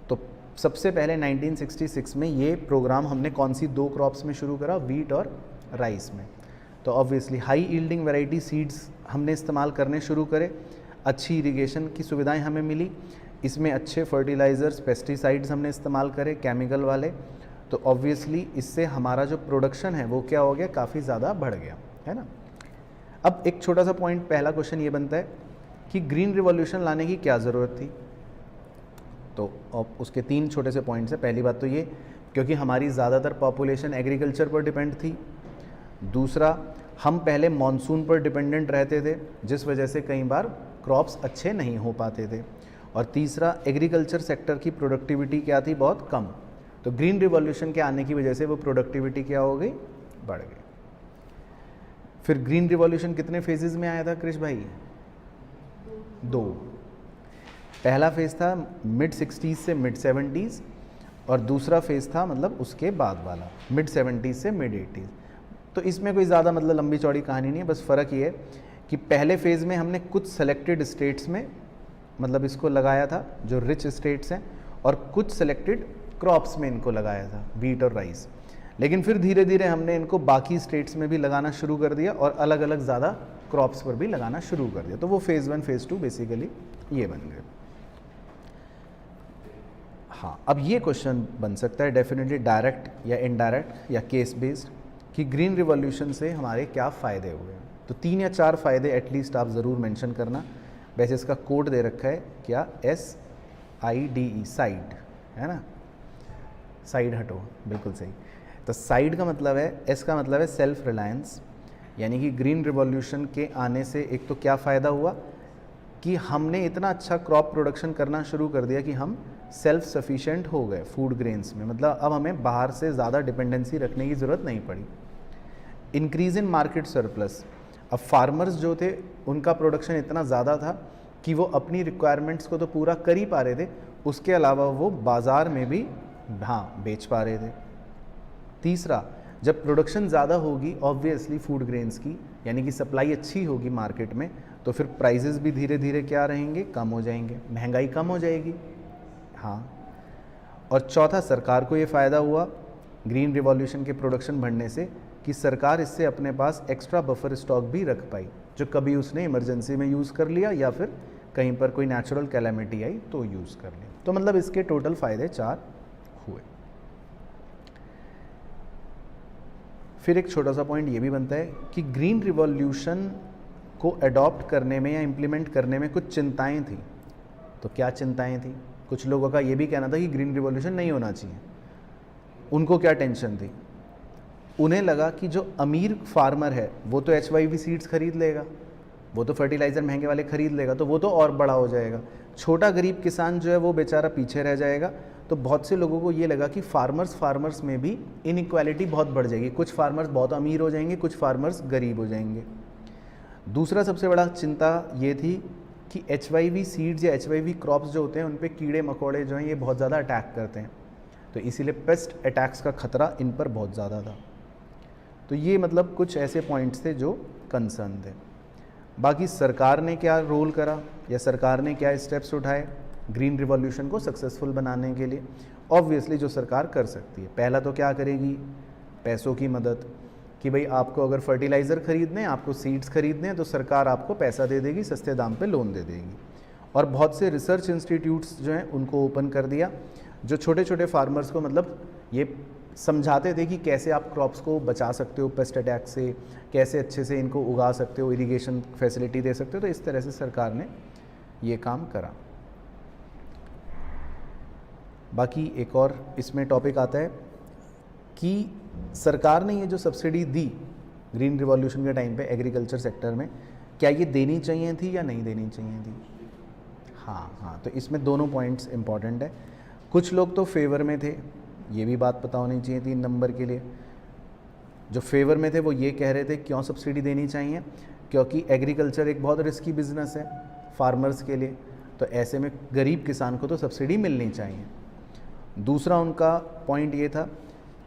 Speaker 1: तो सबसे पहले 1966 में ये प्रोग्राम हमने कौन सी 2 क्रॉप्स में शुरू करा, वीट और राइस में। तो obviously high yielding variety seeds हमने इस्तेमाल करने शुरू करे, अच्छी इरिगेशन की सुविधाएं हमें मिली, इसमें अच्छे फर्टिलाइज़र्स, पेस्टिसाइड्स हमने इस्तेमाल करे, केमिकल वाले। तो ऑब्वियसली इससे हमारा जो प्रोडक्शन है वो क्या हो गया, काफ़ी ज़्यादा बढ़ गया, है ना। अब एक छोटा सा पॉइंट, पहला क्वेश्चन ये बनता है कि ग्रीन रिवॉल्यूशन लाने की क्या ज़रूरत थी। तो उसके 3 छोटे से पॉइंट्स हैं। पहली बात तो ये, क्योंकि हमारी ज़्यादातर पॉपुलेशन एग्रीकल्चर पर डिपेंड थी। दूसरा, हम पहले मॉनसून पर डिपेंडेंट रहते थे, जिस वजह से कई बार क्रॉप्स अच्छे नहीं हो पाते थे। और तीसरा, एग्रीकल्चर सेक्टर की प्रोडक्टिविटी क्या थी, बहुत कम। तो ग्रीन रिवॉल्यूशन के आने की वजह से वो प्रोडक्टिविटी क्या हो गई, बढ़ गई। फिर ग्रीन रिवॉल्यूशन कितने फेजेस में आया था कृष भाई? 2। पहला फेज़ था मिड 60s से मिड 70s, और दूसरा फेज़ था मतलब उसके बाद वाला मिड 70s से मिड 80s। तो इसमें कोई ज़्यादा मतलब लंबी चौड़ी कहानी नहीं है, बस फ़र्क ये है कि पहले फेज़ में हमने कुछ सेलेक्टेड स्टेट्स में मतलब इसको लगाया था, जो रिच स्टेट्स हैं, और कुछ सेलेक्टेड क्रॉप्स में इनको लगाया था, वीट और राइस। लेकिन फिर धीरे धीरे हमने इनको बाकी स्टेट्स में भी लगाना शुरू कर दिया, और अलग अलग ज़्यादा क्रॉप्स पर भी लगाना शुरू कर दिया। तो वो फेज़ 1 फेज़ 2 बेसिकली ये बन गए। हाँ, अब ये क्वेश्चन बन सकता है डेफिनेटली डायरेक्ट या इनडायरेक्ट या केस बेस्ड, कि ग्रीन रिवॉल्यूशन से हमारे क्या फ़ायदे हुए। तो 3 या 4 फ़ायदे एटलीस्ट आप ज़रूर मेंशन करना। वैसे इसका कोड दे रखा है क्या, SIDE, साइड, है ना, साइड हटो, बिल्कुल सही। तो साइड का मतलब है, S का मतलब है सेल्फ रिलायंस, यानी कि ग्रीन रिवॉल्यूशन के आने से एक तो क्या फ़ायदा हुआ कि हमने इतना अच्छा क्रॉप प्रोडक्शन करना शुरू कर दिया कि हम सेल्फ सफिशिएंट हो गए फूड ग्रेन्स में, मतलब अब हमें बाहर से ज़्यादा डिपेंडेंसी रखने की ज़रूरत नहीं पड़ी। इंक्रीज़ इन मार्केट सरप्लस, अब फार्मर्स जो थे उनका प्रोडक्शन इतना ज़्यादा था कि वो अपनी रिक्वायरमेंट्स को तो पूरा कर ही पा रहे थे, उसके अलावा वो बाज़ार में भी बेच पा रहे थे। तीसरा, जब प्रोडक्शन ज़्यादा होगी ऑब्वियसली फूड ग्रेन्स की, यानी कि सप्लाई अच्छी होगी मार्केट में, तो फिर प्राइजेस भी धीरे धीरे क्या रहेंगे, कम हो जाएंगे, महंगाई कम हो जाएगी। हाँ, और चौथा, सरकार को ये फ़ायदा हुआ ग्रीन रिवॉल्यूशन के प्रोडक्शन बढ़ने से कि सरकार इससे अपने पास एक्स्ट्रा बफर स्टॉक भी रख पाई, जो कभी उसने इमरजेंसी में यूज़ कर लिया या फिर कहीं पर कोई नेचुरल कैलेमिटी आई तो यूज़ कर लिया। तो मतलब इसके टोटल फ़ायदे 4 हुए। फिर एक छोटा सा पॉइंट ये भी बनता है कि ग्रीन रिवॉल्यूशन को अडॉप्ट करने में या इम्प्लीमेंट करने में कुछ चिंताएं थी। तो क्या चिंताएं थी? कुछ लोगों का ये भी कहना था कि ग्रीन रिवॉल्यूशन नहीं होना चाहिए। उनको क्या टेंशन थी? उन्हें लगा कि जो अमीर फार्मर है वो तो HYV सीड्स खरीद लेगा, वो तो फर्टिलाइज़र महंगे वाले खरीद लेगा, तो वो तो और बड़ा हो जाएगा। छोटा गरीब किसान जो है वो बेचारा पीछे रह जाएगा। तो बहुत से लोगों को ये लगा कि फार्मर्स में भी इनइक्वालिटी बहुत बढ़ जाएगी, कुछ फार्मर्स बहुत अमीर हो जाएंगे, कुछ फार्मर्स गरीब हो जाएंगे। दूसरा सबसे बड़ा चिंता ये थी कि HYV सीड्स या HYV क्रॉप्स जो होते हैं उन पे कीड़े मकोड़े जो हैं ये बहुत ज़्यादा अटैक करते हैं, तो इसीलिए पेस्ट अटैक्स का खतरा इन पर बहुत ज़्यादा था। तो ये मतलब कुछ ऐसे पॉइंट्स थे जो कंसर्न थे। बाकी सरकार ने क्या रोल करा या सरकार ने क्या स्टेप्स उठाए ग्रीन रिवॉल्यूशन को सक्सेसफुल बनाने के लिए? ऑब्वियसली जो सरकार कर सकती है, पहला तो क्या करेगी, पैसों की मदद, कि भाई आपको अगर फर्टिलाइज़र खरीदने हैं, आपको सीड्स खरीदने हैं, तो सरकार आपको पैसा दे देगी, सस्ते दाम पे लोन दे देगी। और बहुत से रिसर्च इंस्टीट्यूट्स जो हैं उनको ओपन कर दिया, जो छोटे छोटे फार्मर्स को मतलब ये समझाते थे कि कैसे आप क्रॉप्स को बचा सकते हो पेस्ट अटैक से, कैसे अच्छे से इनको उगा सकते हो, इरिगेशन फैसिलिटी दे सकते हो। तो इस तरह से सरकार ने ये काम करा। बाकी एक और इसमें टॉपिक आता है कि सरकार ने ये जो सब्सिडी दी ग्रीन रिवॉल्यूशन के टाइम पे एग्रीकल्चर सेक्टर में, क्या ये देनी चाहिए थी या नहीं देनी चाहिए थी? हाँ, तो इसमें दोनों पॉइंट्स इंपॉर्टेंट है। कुछ लोग तो फेवर में थे, ये भी बात पता होनी चाहिए 3 नंबर के लिए। जो फेवर में थे वो ये कह रहे थे क्यों सब्सिडी देनी चाहिए, क्योंकि एग्रीकल्चर एक बहुत रिस्की बिजनेस है फार्मर्स के लिए, तो ऐसे में गरीब किसान को तो सब्सिडी मिलनी चाहिए। दूसरा उनका पॉइंट ये था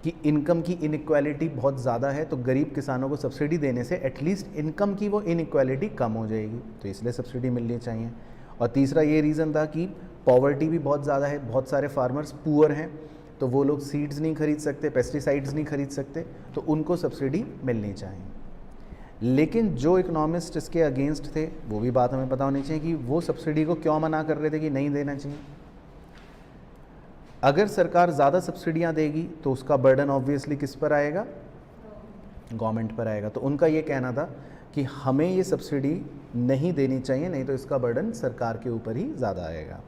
Speaker 1: कि इनकम की इनइक्वालिटी बहुत ज़्यादा है, तो गरीब किसानों को सब्सिडी देने से एटलीस्ट इनकम की वो इनइक्वालिटी कम हो जाएगी, तो इसलिए सब्सिडी मिलनी चाहिए। और तीसरा ये रीज़न था कि पॉवर्टी भी बहुत ज़्यादा है, बहुत सारे फार्मर्स पुअर हैं, तो वो लोग सीड्स नहीं खरीद सकते, पेस्टिसाइड्स नहीं खरीद सकते, तो उनको सब्सिडी मिलनी चाहिए। लेकिन जो इकोनॉमिस्ट इसके अगेंस्ट थे वो भी बात हमें पता होनी चाहिए कि वो सब्सिडी को क्यों मना कर रहे थे कि नहीं देना चाहिए। अगर सरकार ज़्यादा सब्सिडियां देगी तो उसका बर्डन ऑब्वियसली किस पर आएगा, गवर्नमेंट पर आएगा। तो उनका ये कहना था कि हमें ये सब्सिडी नहीं देनी चाहिए, नहीं तो इसका बर्डन सरकार के ऊपर ही ज़्यादा आएगा।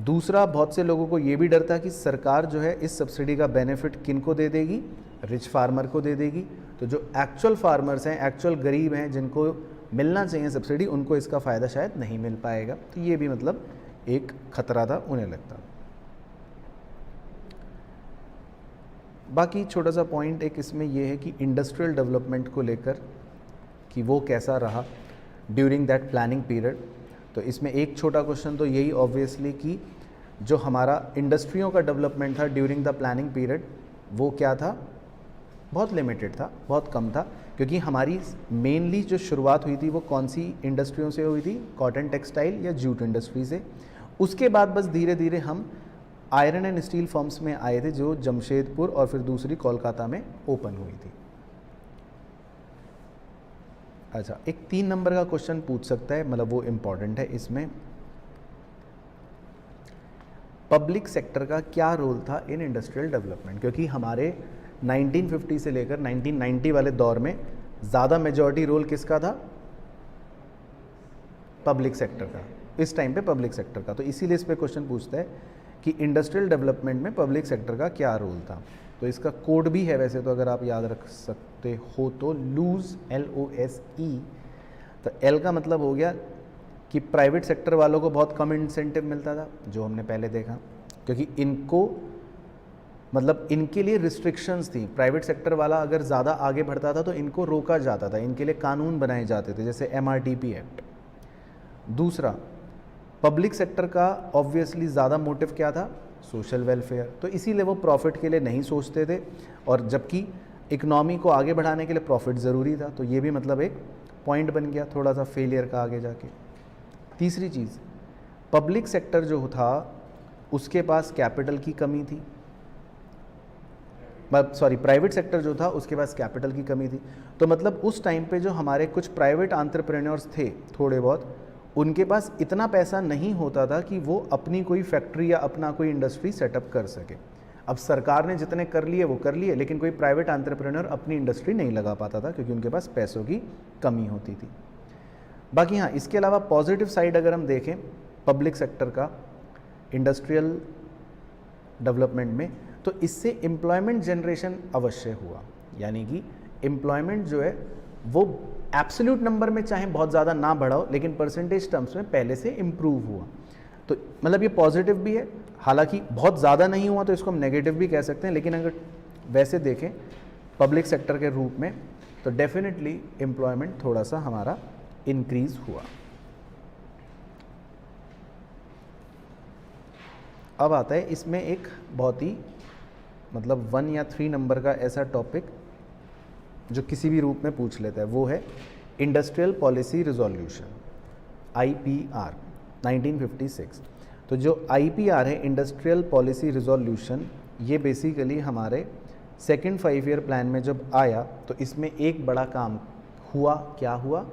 Speaker 1: दूसरा, बहुत से लोगों को ये भी डर था कि सरकार जो है इस सब्सिडी का बेनिफिट किन को दे देगी, रिच फार्मर को दे देगी, तो जो एक्चुअल फार्मर्स हैं, एक्चुअल गरीब हैं, जिनको मिलना चाहिए सब्सिडी, उनको इसका फ़ायदा शायद नहीं मिल पाएगा। तो ये भी मतलब एक खतरा था उन्हें लगता। बाकी छोटा सा पॉइंट एक इसमें यह है कि इंडस्ट्रियल डेवलपमेंट को लेकर कि वो कैसा रहा ड्यूरिंग दैट प्लानिंग पीरियड। तो इसमें एक छोटा क्वेश्चन तो यही ऑब्वियसली कि जो हमारा इंडस्ट्रियों का डेवलपमेंट था ड्यूरिंग द प्लानिंग पीरियड वो क्या था, बहुत लिमिटेड था, बहुत कम था, क्योंकि हमारी मेनली जो शुरुआत हुई थी वो कौन सी इंडस्ट्रियों से हुई थी, कॉटन टेक्सटाइल या जूट इंडस्ट्री से। उसके बाद बस धीरे धीरे हम आयरन एंड स्टील फर्म्स में आए थे, जो जमशेदपुर और फिर दूसरी कोलकाता में ओपन हुई थी। अच्छा, एक 3 नंबर का क्वेश्चन पूछ सकता है, मतलब वो इम्पॉर्टेंट है इसमें, पब्लिक सेक्टर का क्या रोल था इन इंडस्ट्रियल डेवलपमेंट, क्योंकि हमारे 1950 से लेकर 1990 वाले दौर में ज़्यादा मेजॉरिटी रोल किसका था, पब्लिक सेक्टर का, इस टाइम पे पब्लिक सेक्टर का। तो इसीलिए इस पर क्वेश्चन पूछता है कि इंडस्ट्रियल डेवलपमेंट में पब्लिक सेक्टर का क्या रोल था। तो इसका कोड भी है वैसे तो, अगर आप याद रख सकते हो तो, लूज, LOSE। तो L का मतलब हो गया कि प्राइवेट सेक्टर वालों को बहुत कम इंसेंटिव मिलता था, जो हमने पहले देखा, क्योंकि इनको मतलब इनके लिए रिस्ट्रिक्शंस थी। प्राइवेट सेक्टर वाला अगर ज़्यादा आगे बढ़ता था तो इनको रोका जाता था, इनके लिए कानून बनाए जाते थे, जैसे MRTP एक्ट। दूसरा, पब्लिक सेक्टर का ऑब्वियसली ज़्यादा मोटिव क्या था, सोशल वेलफेयर, तो इसीलिए वो प्रॉफिट के लिए नहीं सोचते थे, और जबकि इकनॉमी को आगे बढ़ाने के लिए प्रॉफिट ज़रूरी था। तो ये भी मतलब एक पॉइंट बन गया थोड़ा सा फेलियर का आगे जाके। तीसरी चीज़, पब्लिक सेक्टर जो था उसके पास कैपिटल की कमी थी, प्राइवेट सेक्टर जो था उसके पास कैपिटल की कमी थी। तो मतलब उस टाइम पे जो हमारे कुछ प्राइवेट एंटरप्रेन्योर्स थे थोड़े बहुत, उनके पास इतना पैसा नहीं होता था कि वो अपनी कोई फैक्ट्री या अपना कोई इंडस्ट्री सेटअप कर सके। अब सरकार ने जितने कर लिए वो कर लिए, लेकिन कोई प्राइवेट एंटरप्रेन्योर अपनी इंडस्ट्री नहीं लगा पाता था क्योंकि उनके पास पैसों की कमी होती थी। बाकी हाँ, इसके अलावा पॉजिटिव साइड अगर हम देखें पब्लिक सेक्टर का इंडस्ट्रियल डेवलपमेंट में, तो इससे एम्प्लॉयमेंट जनरेशन अवश्य हुआ। यानी कि एम्प्लॉयमेंट जो है वो एब्सोल्यूट नंबर में चाहे बहुत ज़्यादा ना बढ़ा हो, लेकिन परसेंटेज टर्म्स में पहले से इम्प्रूव हुआ। तो मतलब ये पॉजिटिव भी है, हालांकि बहुत ज़्यादा नहीं हुआ तो इसको हम नेगेटिव भी कह सकते हैं, लेकिन अगर वैसे देखें पब्लिक सेक्टर के रूप में तो डेफिनेटली एम्प्लॉयमेंट थोड़ा सा हमारा इंक्रीज हुआ। अब आता है इसमें एक बहुत ही मतलब 1 या 3 नंबर का ऐसा टॉपिक जो किसी भी रूप में पूछ लेता है, वो है इंडस्ट्रियल पॉलिसी रिजोल्यूशन, IPR 1956। तो जो IPR है इंडस्ट्रियल पॉलिसी रिजोल्यूशन, ये बेसिकली हमारे सेकंड 5 ईयर प्लान में जब आया तो इसमें एक बड़ा काम हुआ। क्या हुआ?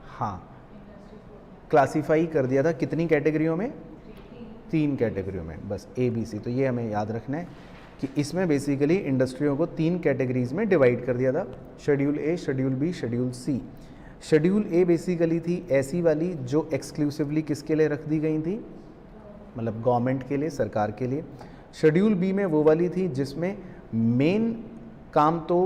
Speaker 1: हाँ, क्लासीफाई कर दिया था कितनी कैटेगरियों में? 3 कैटेगरियों में, बस ABC। तो ये हमें याद रखना है कि इसमें बेसिकली इंडस्ट्रियों को 3 कैटेगरीज में डिवाइड कर दिया था, schedule A, schedule B, schedule C। Schedule A basically थी ऐसी वाली जो एक्सक्लूसिवली किसके लिए रख दी गई थी, मतलब गवर्नमेंट के लिए, सरकार के लिए। शेड्यूल B में वो वाली थी जिसमें मेन काम तो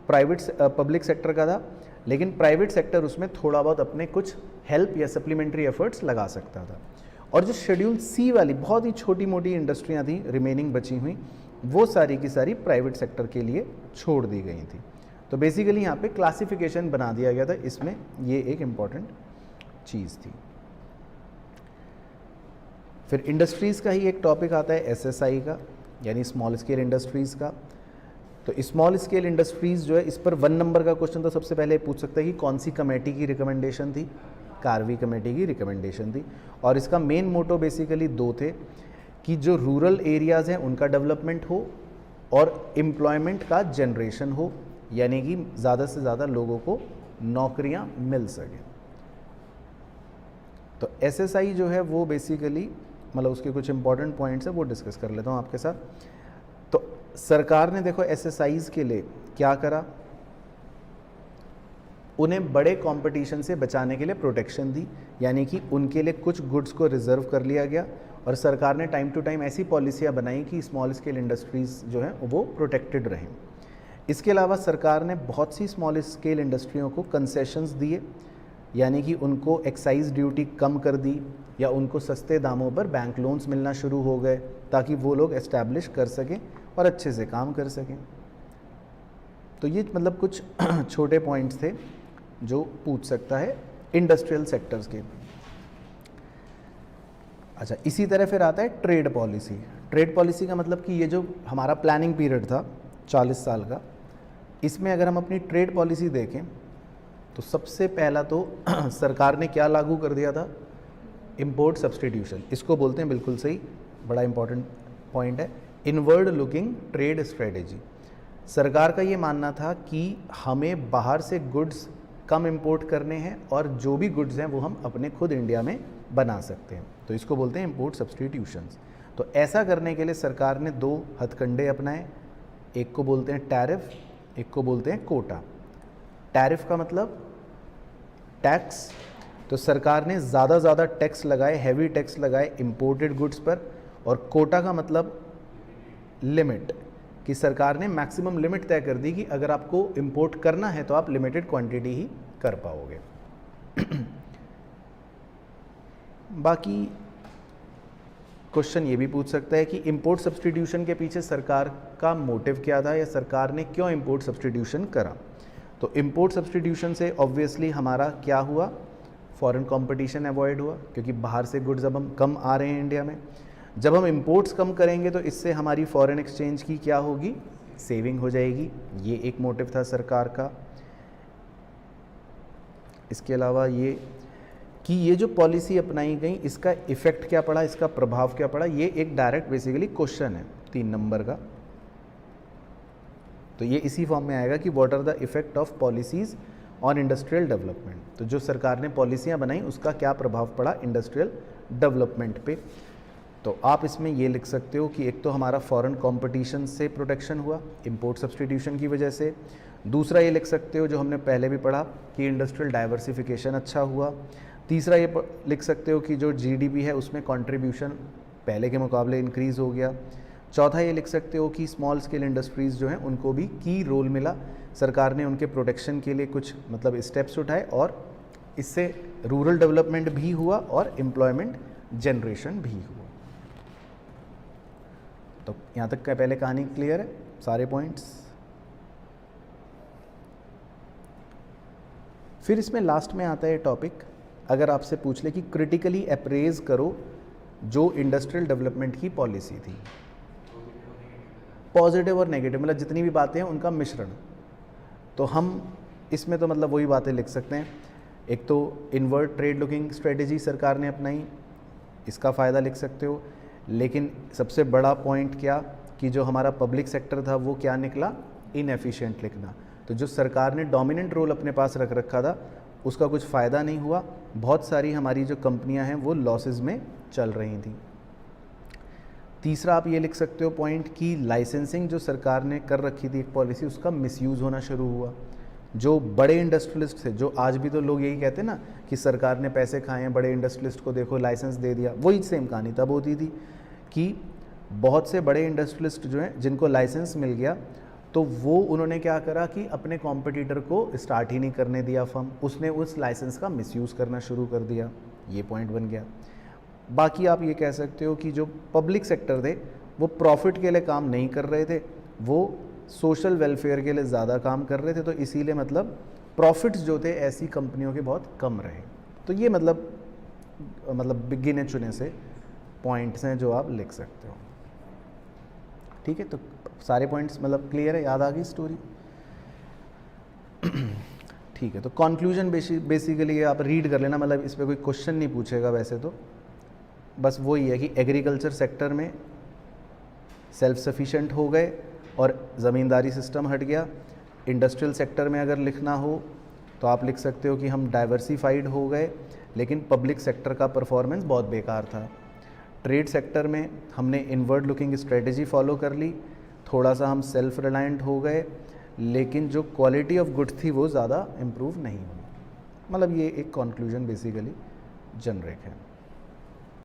Speaker 1: पब्लिक सेक्टर का था, लेकिन प्राइवेट सेक्टर उसमें थोड़ा बहुत अपने कुछ हेल्प या सप्लीमेंट्री एफर्ट्स लगा सकता था। और जो शेड्यूल C वाली बहुत ही छोटी मोटी इंडस्ट्रियां थी रिमेनिंग बची हुई, वो सारी की सारी प्राइवेट सेक्टर के लिए छोड़ दी गई थी। तो बेसिकली यहाँ पे क्लासिफिकेशन बना दिया गया था, इसमें ये एक इम्पॉर्टेंट चीज़ थी। फिर इंडस्ट्रीज़ का ही एक टॉपिक आता है SSI का, यानी स्मॉल स्केल इंडस्ट्रीज़ का। तो स्मॉल स्केल इंडस्ट्रीज़ जो है, इस पर 1 नंबर का क्वेश्चन तो सबसे पहले पूछ सकता है कि कौन सी कमेटी की रिकमेंडेशन थी? कार्वी कमेटी की रिकमेंडेशन थी। और इसका मेन मोटो बेसिकली 2 थे कि जो रूरल एरियाज़ हैं उनका डेवलपमेंट हो और एम्प्लॉयमेंट का जनरेशन हो, यानी कि ज़्यादा से ज़्यादा लोगों को नौकरियां मिल सकें। तो SSI जो है वो बेसिकली मतलब उसके कुछ इंपॉर्टेंट पॉइंट्स है वो डिस्कस कर लेता हूँ आपके साथ। तो सरकार ने देखो SSIs के लिए क्या करा, उन्हें बड़े कंपटीशन से बचाने के लिए प्रोटेक्शन दी, यानी कि उनके लिए कुछ गुड्स को रिजर्व कर लिया गया। और सरकार ने टाइम टू टाइम ऐसी पॉलिसियाँ बनाई कि स्मॉल स्केल इंडस्ट्रीज़ जो हैं वो प्रोटेक्टेड रहें। इसके अलावा सरकार ने बहुत सी स्मॉल स्केल इंडस्ट्रियों को कंसेशंस दिए, यानी कि उनको एक्साइज ड्यूटी कम कर दी या उनको सस्ते दामों पर बैंक लोन्स मिलना शुरू हो गए ताकि वो लोग एस्टैब्लिश कर सकें और अच्छे से काम कर सकें। तो ये मतलब कुछ छोटे पॉइंट्स थे जो पूछ सकता है इंडस्ट्रियल सेक्टर्स के। अच्छा, इसी तरह फिर आता है ट्रेड पॉलिसी। ट्रेड पॉलिसी का मतलब कि ये जो हमारा प्लानिंग पीरियड था 40 साल का, इसमें अगर हम अपनी ट्रेड पॉलिसी देखें तो सबसे पहला तो सरकार ने क्या लागू कर दिया था? Import substitution. इसको बोलते हैं, बिल्कुल सही, बड़ा इंपॉर्टेंट पॉइंट है, इनवर्ड लुकिंग ट्रेड स्ट्रेटेजी। सरकार का ये मानना था कि हमें बाहर से गुड्स कम इंपोर्ट करने हैं और जो भी गुड्स हैं वो हम अपने खुद इंडिया में बना सकते हैं। तो इसको बोलते हैं इंपोर्ट सब्सटीट्यूशंस। तो ऐसा करने के लिए सरकार ने 2 हथकंडे अपनाए, एक को बोलते हैं टैरिफ, एक को बोलते हैं कोटा। टैरिफ का मतलब टैक्स, तो सरकार ने ज़्यादा टैक्स लगाए, हैवी टैक्स लगाए इंपोर्टेड गुड्स पर। और कोटा का मतलब लिमिट, कि सरकार ने मैक्सिमम लिमिट तय कर दी कि अगर आपको इंपोर्ट करना है तो आप लिमिटेड क्वांटिटी ही कर पाओगे। बाकी क्वेश्चन ये भी पूछ सकता है कि इंपोर्ट सब्सटीट्यूशन के पीछे सरकार का मोटिव क्या था या सरकार ने क्यों इंपोर्ट सब्सटीट्यूशन करा। तो इंपोर्ट सब्सटीट्यूशन से ऑब्वियसली हमारा क्या हुआ, फॉरेन कंपटीशन अवॉइड हुआ, क्योंकि बाहर से गुड्स अब हम कम आ रहे हैं इंडिया में। जब हम इंपोर्ट्स कम करेंगे तो इससे हमारी फॉरेन एक्सचेंज की क्या होगी, सेविंग हो जाएगी। ये एक मोटिव था सरकार का। इसके अलावा ये कि ये जो पॉलिसी अपनाई गई इसका इफ़ेक्ट क्या पड़ा, इसका प्रभाव क्या पड़ा, ये एक डायरेक्ट बेसिकली क्वेश्चन है 3 नंबर का। तो ये इसी फॉर्म में आएगा कि what are the effect of policies on industrial development. तो जो सरकार ने पॉलिसियाँ बनाई उसका क्या प्रभाव पड़ा इंडस्ट्रियल डेवलपमेंट पे। तो आप इसमें ये लिख सकते हो कि एक तो हमारा फॉरेन कंपटीशन से प्रोटेक्शन हुआ इंपोर्ट सब्सटीट्यूशन की वजह से। दूसरा ये लिख सकते हो जो हमने पहले भी पढ़ा कि इंडस्ट्रियल डाइवर्सिफिकेशन अच्छा हुआ। तीसरा ये लिख सकते हो कि जो जीडीपी है उसमें कंट्रीब्यूशन पहले के मुकाबले इंक्रीज़ हो गया। चौथा ये लिख सकते हो कि स्मॉल स्केल इंडस्ट्रीज़ जो हैं उनको भी की रोल मिला, सरकार ने उनके प्रोटेक्शन के लिए कुछ मतलब स्टेप्स उठाए और इससे रूरल डेवलपमेंट भी हुआ और एम्प्लॉयमेंट जनरेशन भी हुआ। तो यहाँ तक का पहले कहानी क्लियर है, सारे पॉइंट्स। फिर इसमें लास्ट में आता है टॉपिक, अगर आपसे पूछ ले कि क्रिटिकली अप्रेज करो जो इंडस्ट्रियल डेवलपमेंट की पॉलिसी थी, पॉजिटिव और नेगेटिव मतलब जितनी भी बातें हैं उनका मिश्रण। तो हम इसमें तो मतलब वही बातें लिख सकते हैं। एक तो इनवर्ट ट्रेड लुकिंग स्ट्रेटेजी सरकार ने अपनाई, इसका फ़ायदा लिख सकते हो। लेकिन सबसे बड़ा पॉइंट क्या कि जो हमारा पब्लिक सेक्टर था वो क्या निकला, इनएफिशिएंट लिखना। तो जो सरकार ने डोमिनेंट रोल अपने पास रख रखा था उसका कुछ फ़ायदा नहीं हुआ, बहुत सारी हमारी जो कंपनियां हैं वो लॉसेस में चल रही थी। तीसरा आप ये लिख सकते हो पॉइंट कि लाइसेंसिंग जो सरकार ने कर रखी थी एक पॉलिसी, उसका मिसयूज़ होना शुरू हुआ। जो बड़े इंडस्ट्रियलिस्ट थे, जो आज भी तो लोग यही कहते हैं ना कि सरकार ने पैसे खाए हैं, बड़े इंडस्ट्रियलिस्ट को देखो लाइसेंस दे दिया, वही सेम कहानी तब होती थी कि बहुत से बड़े इंडस्ट्रियलिस्ट जो हैं जिनको लाइसेंस मिल गया तो वो उन्होंने क्या करा कि अपने कॉम्पिटिटर को स्टार्ट ही नहीं करने दिया फर्म, उसने उस लाइसेंस का मिसयूज़ करना शुरू कर दिया। ये पॉइंट बन गया। बाकी आप ये कह सकते हो कि जो पब्लिक सेक्टर थे वो प्रॉफिट के लिए काम नहीं कर रहे थे, वो सोशल वेलफेयर के लिए ज़्यादा काम कर रहे थे, तो इसीलिए मतलब प्रॉफिट्स जो थे ऐसी कंपनियों के बहुत कम रहे। तो ये मतलब गिने चुने से पॉइंट्स हैं जो आप लिख सकते हो। ठीक है, तो सारे पॉइंट्स मतलब क्लियर है, याद आ गई स्टोरी। ठीक है, तो कंक्लूजन बेसिकली आप रीड कर लेना, मतलब इस पर कोई क्वेश्चन नहीं पूछेगा वैसे तो, बस वही है कि एग्रीकल्चर सेक्टर में सेल्फ सफिशिएंट हो गए और ज़मींदारी सिस्टम हट गया। इंडस्ट्रियल सेक्टर में अगर लिखना हो तो आप लिख सकते हो कि हम डाइवर्सिफाइड हो गए, लेकिन पब्लिक सेक्टर का परफॉर्मेंस बहुत बेकार था। ट्रेड सेक्टर में हमने इनवर्ड लुकिंग स्ट्रेटजी फॉलो कर ली, थोड़ा सा हम सेल्फ रिलायंट हो गए, लेकिन जो क्वालिटी ऑफ गुड्स थी वो ज़्यादा इम्प्रूव नहीं हुई। मतलब ये एक कंक्लूजन बेसिकली जनरेट है।